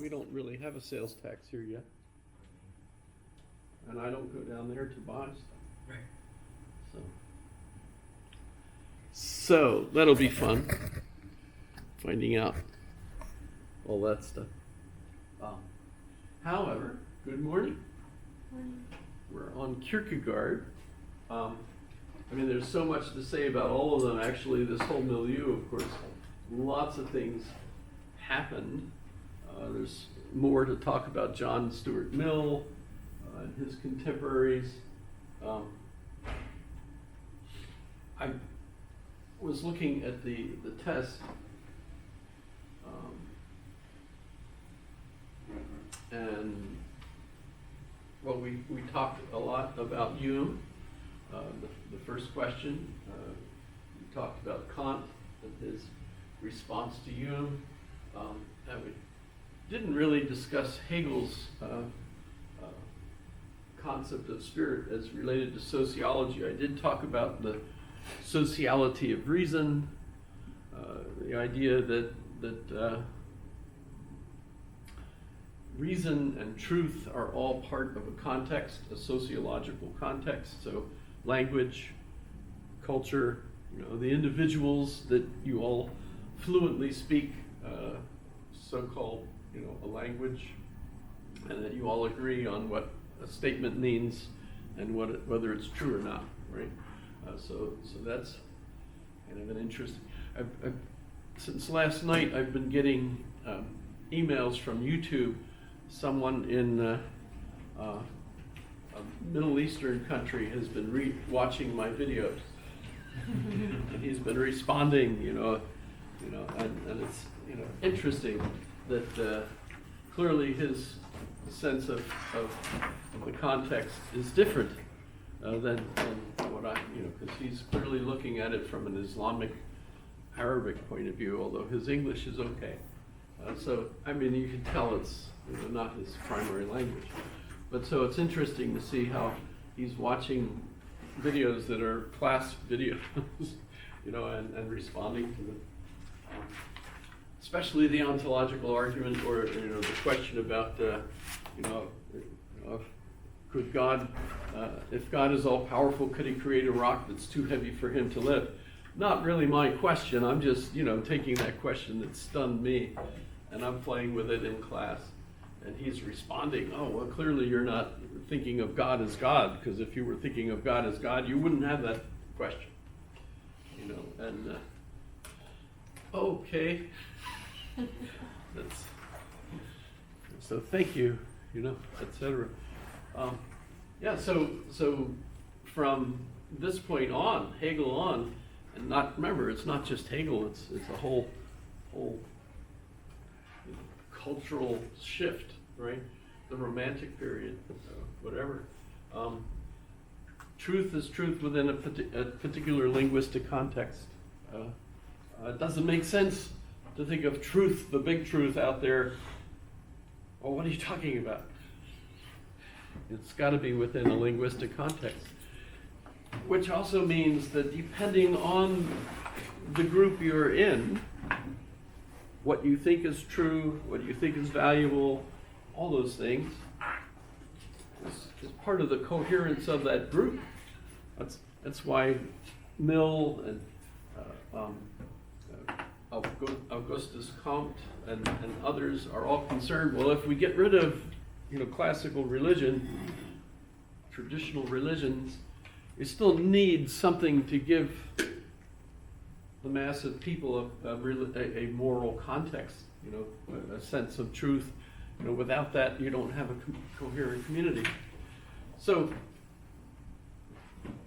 we don't really have a sales tax here yet. And I don't go down there to buy stuff. Right. So that'll be fun, finding out all that stuff. However, good morning. Morning. We're on Kierkegaard. I mean, there's so much to say about all of them. Actually, this whole milieu, of course, lots of things happened. There's more to talk about John Stuart Mill and his contemporaries. I was looking at the test, and well, we talked a lot about Hume. The first question, we talked about Kant and his response to Hume, and we didn't really discuss Hegel's concept of spirit as related to sociology. I did talk about the sociality of reason, the idea that reason and truth are all part of a context, a sociological context. So language, culture, the individuals that you all fluently speak so-called, a language, and that you all agree on what a statement means and whether it's true or not, right? So that's kind of an interest. Since last night, I've been getting emails from YouTube. Someone in a Middle Eastern country has been watching my videos, and he's been responding, and it's interesting that clearly his sense of the context is different than what I, because he's clearly looking at it from an Islamic, Arabic point of view, although his English is okay. So, I mean, you can tell it's not his primary language. But so it's interesting to see how he's watching videos that are class videos, and responding to them. Especially the ontological argument, or the question about, could God, if God is all powerful, could he create a rock that's too heavy for him to lift? Not really my question. I'm just, taking that question that stunned me, and I'm playing with it in class. And he's responding, oh, well, clearly you're not thinking of God as God, because if you were thinking of God as God, you wouldn't have that question. And okay. So thank you, etc. Yeah, so from this point on, Hegel on, and remember, it's not just Hegel, it's a whole cultural shift, right? The Romantic period, whatever. Truth is truth within a particular linguistic context. It doesn't make sense to think of truth, the big truth out there. Well, what are you talking about? It's got to be within a linguistic context, which also means that depending on the group you're in, what you think is true, what you think is valuable, all those things is part of the coherence of that group. That's why Mill and Augustus Comte and others are all concerned. Well, if we get rid of classical religion, traditional religions, you still need something to give the mass of people a moral context, a sense of truth. Without that, you don't have a coherent community. So,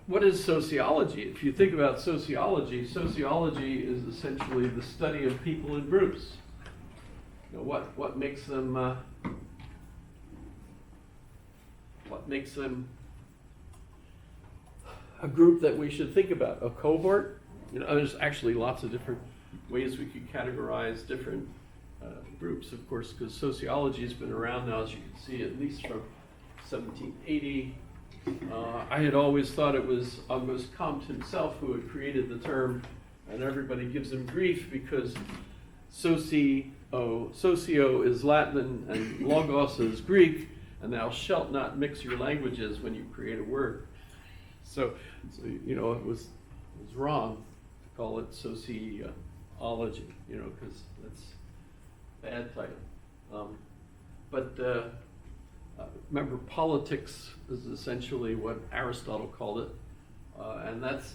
what is sociology? If you think about sociology, sociology is essentially the study of people in groups. What makes them a group that we should think about? A cohort? There's actually lots of different ways we could categorize different groups, of course, because sociology has been around now, as you can see, at least from 1780. I had always thought it was Auguste Comte himself who had created the term, and everybody gives him grief because socio is Latin and logos is Greek, and thou shalt not mix your languages when you create a word. So it was wrong to call it sociology, because that's a bad title. But remember, politics is essentially what Aristotle called it, and that's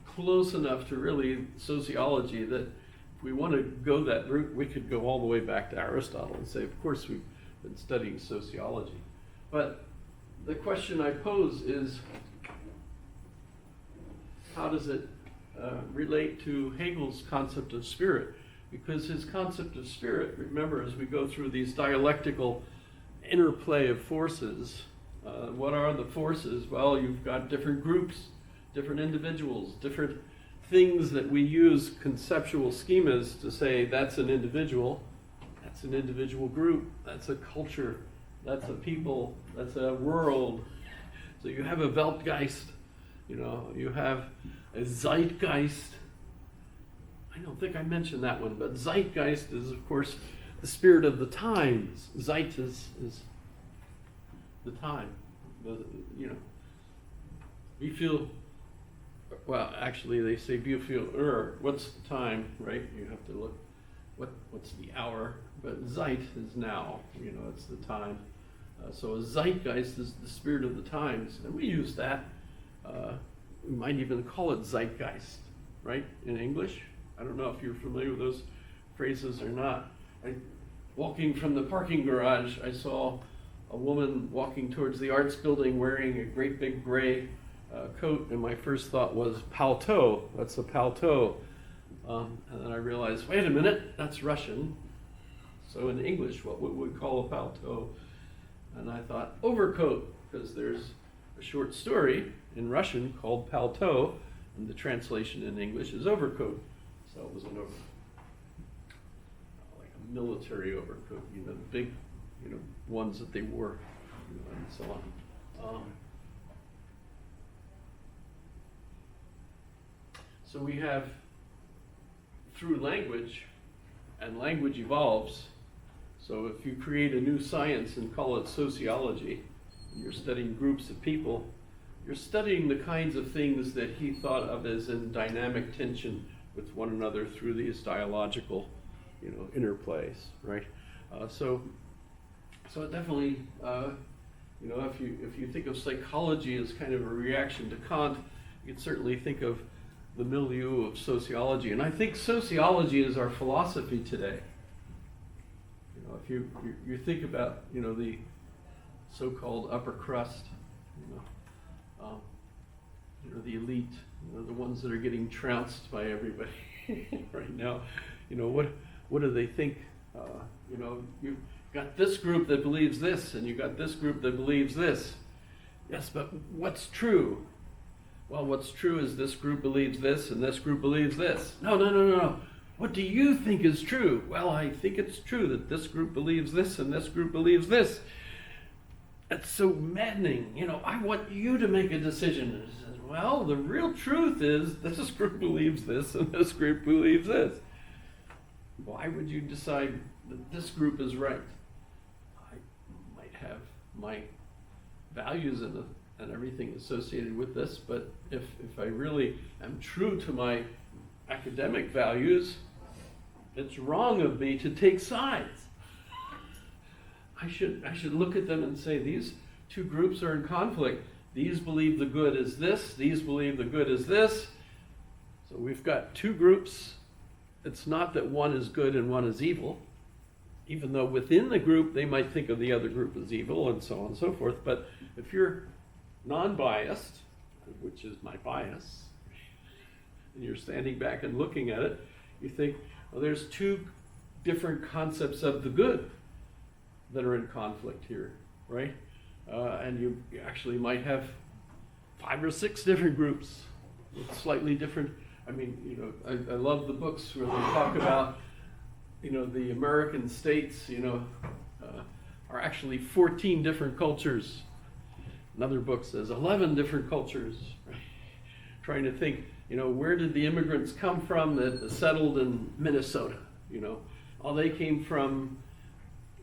close enough to really sociology that if we want to go that route, we could go all the way back to Aristotle and say, of course, we've been studying sociology. But the question I pose is, how does it relate to Hegel's concept of spirit? Because his concept of spirit, remember, as we go through these dialectical interplay of forces, what are the forces? Well, you've got different groups, different individuals, different things that we use conceptual schemas to say that's an individual group, that's a culture, that's a people, that's a world. So you have a Weltgeist, you have a Zeitgeist. I don't think I mentioned that one, but Zeitgeist is, of course, the spirit of the times. Zeit is the time. We feel, well, actually they say we feel, what's the time, right? You have to look, what's the hour? But Zeit is now, it's the time. So a Zeitgeist is the spirit of the times, and we use that. We might even call it Zeitgeist, right, in English. I don't know if you're familiar with those phrases or not. Walking from the parking garage, I saw a woman walking towards the arts building wearing a great big gray coat, and my first thought was paletot. That's a paletot. And then I realized, wait a minute, that's Russian. So in English, what would we call a paletot? And I thought overcoat, because there's a short story in Russian called paletot, and the translation in English is overcoat. So it was an overcoat, like a military overcoat, the big, ones that they wore, and so on. So we have, through language, and language evolves. So if you create a new science and call it sociology, and you're studying groups of people, you're studying the kinds of things that he thought of as in dynamic tension with one another through these dialogical, interplays, right? So it definitely, if you think of psychology as kind of a reaction to Kant, you could certainly think of the milieu of sociology. And I think sociology is our philosophy today. If you think about, the so-called upper crust, the elite, the ones that are getting trounced by everybody right now, what do they think? You've got this group that believes this, and you've got this group that believes this. Yes, but what's true? Well, what's true is this group believes this, and this group believes this. No. What do you think is true? Well, I think it's true that this group believes this, and this group believes this. That's so maddening. I want you to make a decision. And he says, well, the real truth is this group believes this, and this group believes this. Why would you decide that this group is right? I might have my values and everything associated with this, but if I really am true to my academic values, it's wrong of me to take sides. I should look at them and say, these two groups are in conflict. These believe the good is this, these believe the good is this. So we've got two groups. It's not that one is good and one is evil, even though within the group they might think of the other group as evil and so on and so forth. But if you're non-biased, which is my bias, and you're standing back and looking at it, you think, well, there's two different concepts of the good that are in conflict here, right? And you actually might have 5 or 6 different groups with slightly different. I mean, I love the books where they talk about, the American states, are actually 14 different cultures. Another book says 11 different cultures, right? Trying to think, where did the immigrants come from that settled in Minnesota? oh, they came from,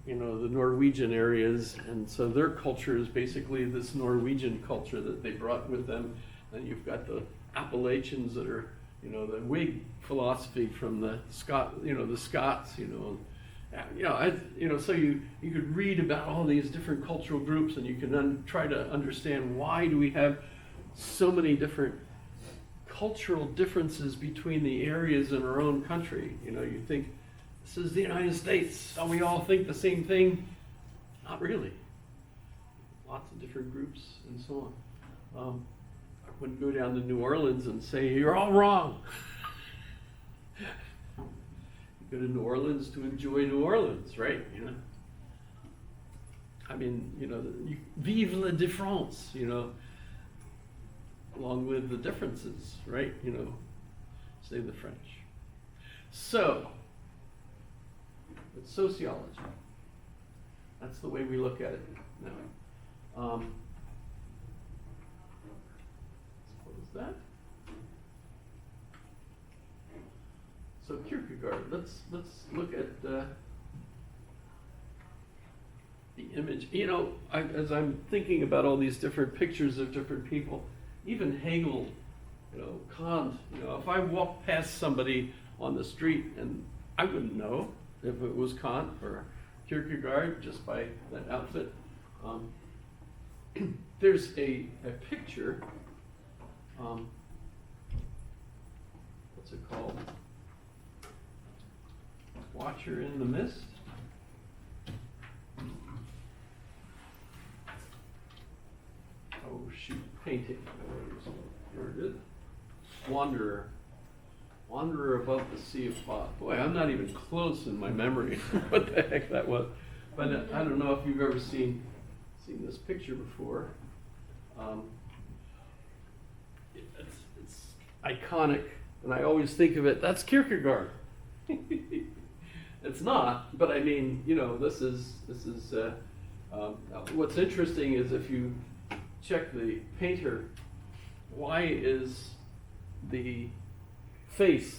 you know, the Norwegian areas, and so their culture is basically this Norwegian culture that they brought with them. And you've got the Appalachians that are, you know, the Whig philosophy from the Scots, so you could read about all these different cultural groups, and you can try to understand why do we have so many different cultural differences between the areas in our own country. You know, you think, this is the United States, so we all think the same thing. Not really. Lots of different groups and so on. I wouldn't go down to New Orleans and say, you're all wrong. You go to New Orleans to enjoy New Orleans, right? You know, I mean, you know, vive la différence, you know, along with the differences, right? You know, say the French. So, it's sociology. That's the way we look at it now. Let's close that. So Kierkegaard, let's look at the image. You know, as I'm thinking about all these different pictures of different people, even Hegel, you know, Kant, you know, if I walked past somebody on the street and I wouldn't know if it was Kant or Kierkegaard just by that outfit. There's a picture, what's it called? Watcher in the Mist. Oh shoot, painting. Here it is. Wanderer. Wanderer above the sea of thought. Boy, I'm not even close in my memory what the heck that was. But I don't know if you've ever seen this picture before. It's iconic, and I always think of it, that's Kierkegaard. It's not, but I mean, you know, this is what's interesting is if you check the painter, why is the face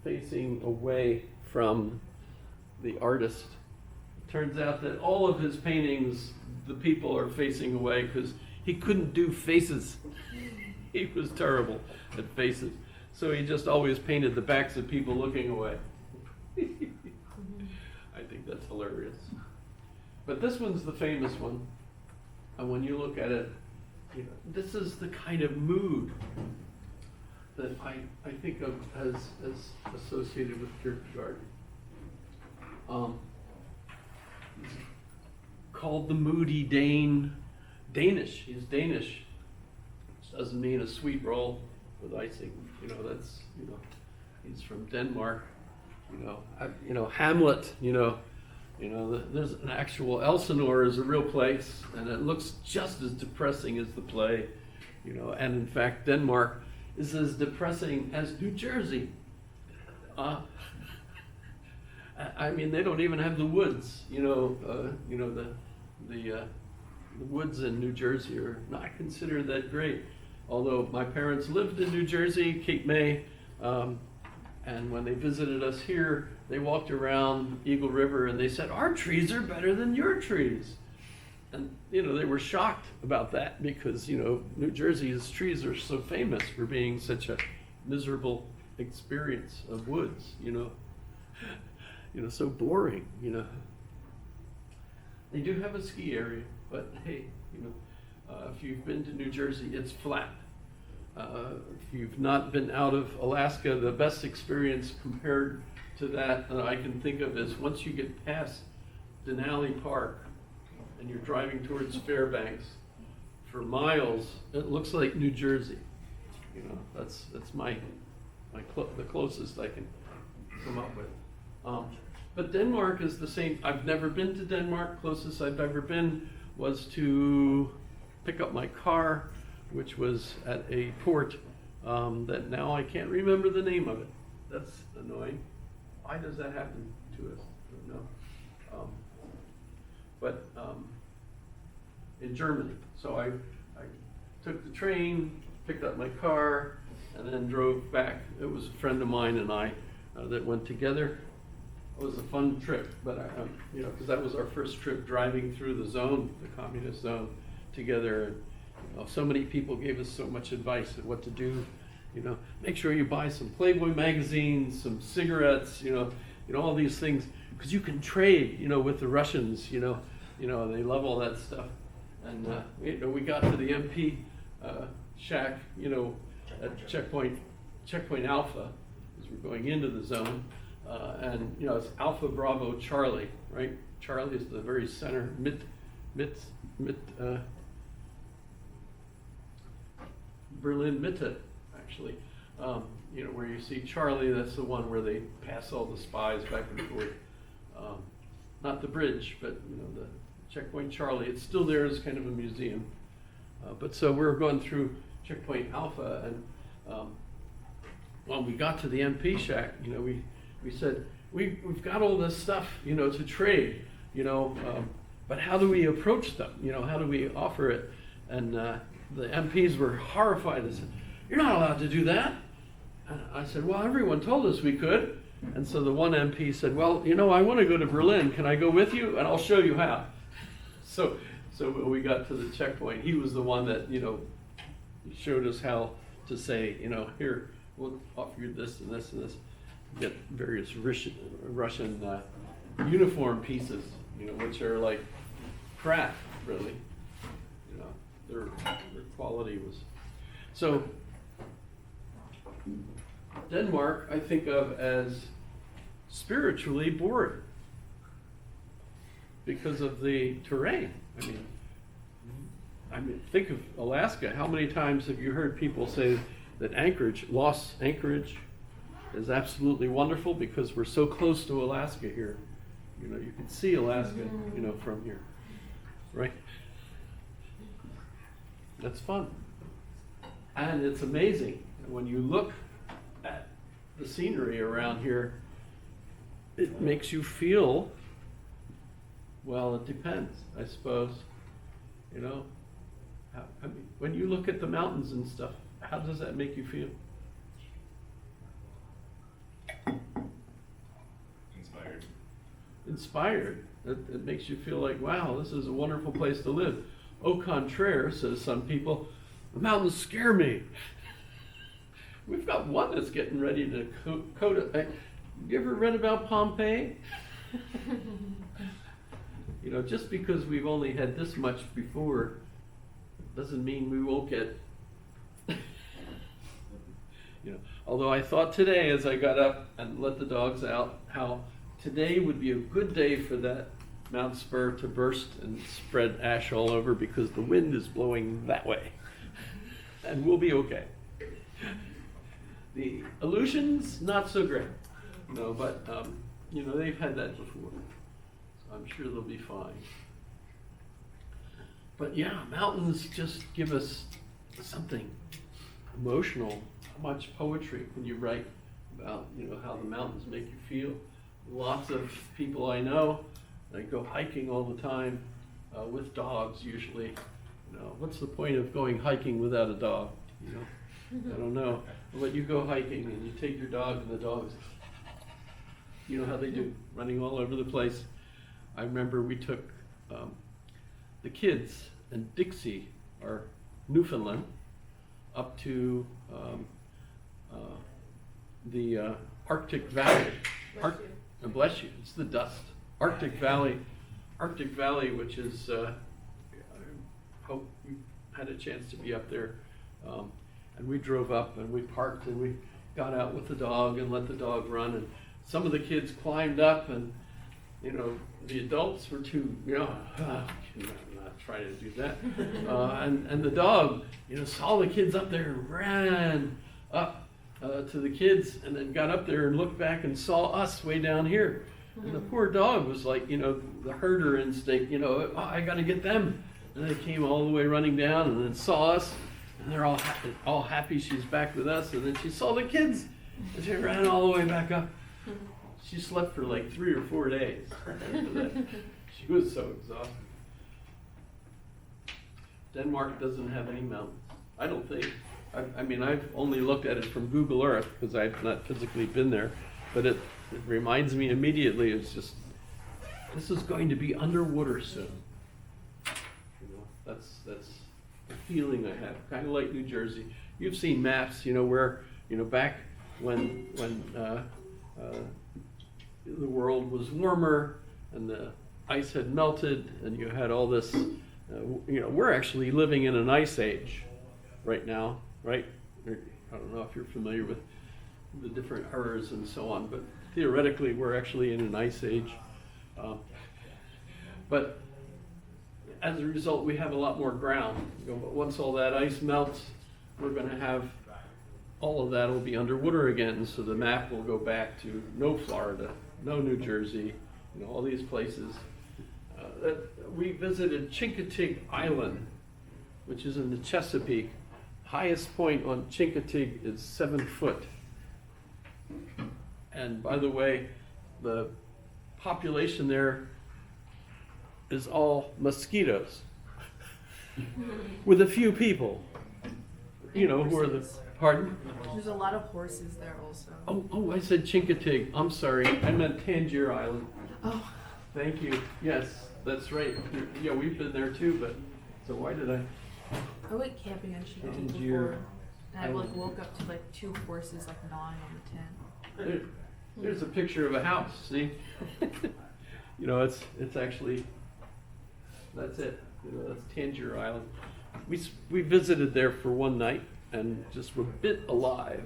facing away from the artist? It turns out that all of his paintings, the people are facing away because he couldn't do faces. He was terrible at faces. So he just always painted the backs of people looking away. I think that's hilarious. But this one's the famous one. And when you look at it, you know, this is the kind of mood that I think of as associated with Kierkegaard. He's called the moody Dane. Danish. He's Danish. Which doesn't mean a sweet roll with icing. You know, that's, you know, he's from Denmark. You know, Hamlet. You know, there's an actual Elsinore is a real place, and it looks just as depressing as the play. You know, and in fact, Denmark is as depressing as New Jersey. I mean, they don't even have the woods. The woods in New Jersey are not considered that great. Although my parents lived in New Jersey, Cape May, and when they visited us here, they walked around Eagle River and they said, "Our trees are better than your trees." And, you know, they were shocked about that because, you know, New Jersey's trees are so famous for being such a miserable experience of woods, you know, so boring, you know. They do have a ski area, but hey, you know, if you've been to New Jersey, it's flat. If you've not been out of Alaska, the best experience compared to that I can think of is once you get past Denali Park and you're driving towards Fairbanks, for miles, it looks like New Jersey. You know, that's the closest I can come up with. But Denmark is the same. I've never been to Denmark. Closest I've ever been was to pick up my car, which was at a port that now I can't remember the name of it. That's annoying. Why does that happen to us? I don't know. But in Germany. So I took the train, picked up my car, and then drove back. It was a friend of mine and I that went together. it was a fun trip, but you know, because that was our first trip driving through the zone, the communist zone, together. And you know, so many people gave us so much advice on what to do. You know, make sure you buy some Playboy magazines, some cigarettes. You know all these things, because you can trade. You know, with the Russians. You know, they love all that stuff. And you know, we got to the MP shack. You know, at checkpoint Alpha, as we're going into the zone. And you know, it's Alpha Bravo Charlie, right? Charlie is the very center, Berlin Mitte, actually. You know, where you see Charlie, that's the one where they pass all the spies back and forth. Not the bridge, but you know, the checkpoint Charlie. It's still there as kind of a museum. But so we're going through checkpoint Alpha, and when we got to the MP shack, you know, we said, we've got all this stuff, you know, to trade, you know, but how do we approach them? You know, how do we offer it? And the MPs were horrified and said, "You're not allowed to do that." And I said, "Well, everyone told us we could." And so the one MP said, "Well, you know, I want to go to Berlin. Can I go with you? And I'll show you how." So when we got to the checkpoint, he was the one that, you know, showed us how to say, you know, here, we'll offer you this and this and this. Get various Russian uniform pieces, you know, which are like crap, really. You know, their quality was. So Denmark, I think of as spiritually boring because of the terrain. I mean, think of Alaska. How many times have you heard people say that Lost Anchorage, is absolutely wonderful because we're so close to Alaska here. You know, you can see Alaska, you know, from here, right? That's fun. And it's amazing. When you look at the scenery around here, it makes you feel, well, it depends, I suppose. You know, I mean, when you look at the mountains and stuff, how does that make you feel? Inspired. It makes you feel like, wow, this is a wonderful place to live. Au contraire, says some people, the mountains scare me. We've got one that's getting ready to coat it. You ever read about Pompeii? You know, just because we've only had this much before doesn't mean we won't get. You know, although I thought today as I got up and let the dogs out, how today would be a good day for that Mount Spur to burst and spread ash all over because the wind is blowing that way. And we'll be okay. The Aleutians, not so great. No, but you know, they've had that before. So I'm sure they'll be fine. But yeah, mountains just give us something emotional. How much poetry can you write about, you know, how the mountains make you feel? Lots of people I know, they go hiking all the time with dogs usually. You know, what's the point of going hiking without a dog? You know, I don't know. But you go hiking and you take your dog and the dog's, you know how they do, running all over the place. I remember we took the kids and Dixie, our Newfoundland, up to the Arctic Valley. Bless you, it's the dust. Arctic Valley, which is, I hope you had a chance to be up there. And we drove up and we parked and we got out with the dog and let the dog run. And some of the kids climbed up and, you know, the adults were too, you know, I'm not trying to do that. And the dog, you know, saw the kids up there and ran up to the kids and then got up there and looked back and saw us way down here. And the poor dog was like, you know, the herder instinct, you know, oh, I got to get them. And they came all the way running down and then saw us. And they're all happy she's back with us. And then she saw the kids and she ran all the way back up. She slept for like 3 or 4 days after that. She was so exhausted. Denmark doesn't have any mountains, I don't think. I mean, I've only looked at it from Google Earth because I've not physically been there. but it reminds me immediately, it's just, this is going to be underwater soon. You know, that's the feeling I have, kind of like New Jersey. You've seen maps, you know, where, you know, back when the world was warmer and the ice had melted and you had all this, you know, we're actually living in an ice age right now, right? I don't know if you're familiar with the different eras and so on, but theoretically we're actually in an ice age. But as a result, we have a lot more ground. You know, but once all that ice melts, we're going to have all of that will be underwater again. So the map will go back to no Florida, no New Jersey, you know, all these places. We visited Chincoteague Island, which is in the Chesapeake. Highest point on Chincoteague is 7 foot. And by the way, the population there is all mosquitoes, with a few people, you know, who are the, pardon? There's a lot of horses there also. Oh, I said Chincoteague, I'm sorry, I meant Tangier Island. Oh. Thank you, yes, that's right. Yeah, we've been there too, but, so why did I? I went camping on Chincoteague Tangier before, and I like Island. woke up to like 2 horses like gnawing on the tent. There's a picture of a house, see? You know, it's actually, that's it, you know, that's Tangier Island. We visited there for one night and just were bit alive,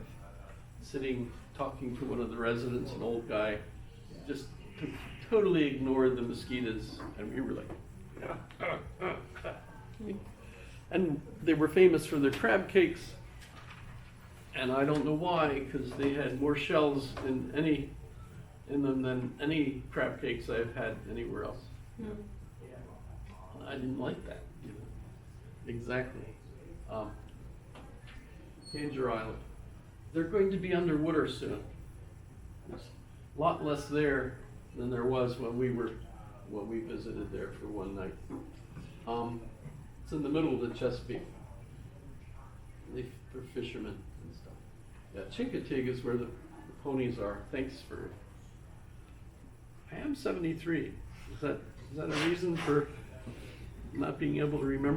sitting, talking to one of the residents, an old guy, just totally ignored the mosquitoes, and we were like, and they were famous for their crab cakes, and I don't know why, because they had more shells in them than any crab cakes I've had anywhere else. I didn't like that. You know. Exactly. Tangier Island. They're going to be underwater soon. There's a lot less there than there was when we visited there for one night. It's in the middle of the Chesapeake. For fishermen and stuff. Yeah, Chincoteague is where the ponies are. Thanks for. I am 73. Is that a reason for not being able to remember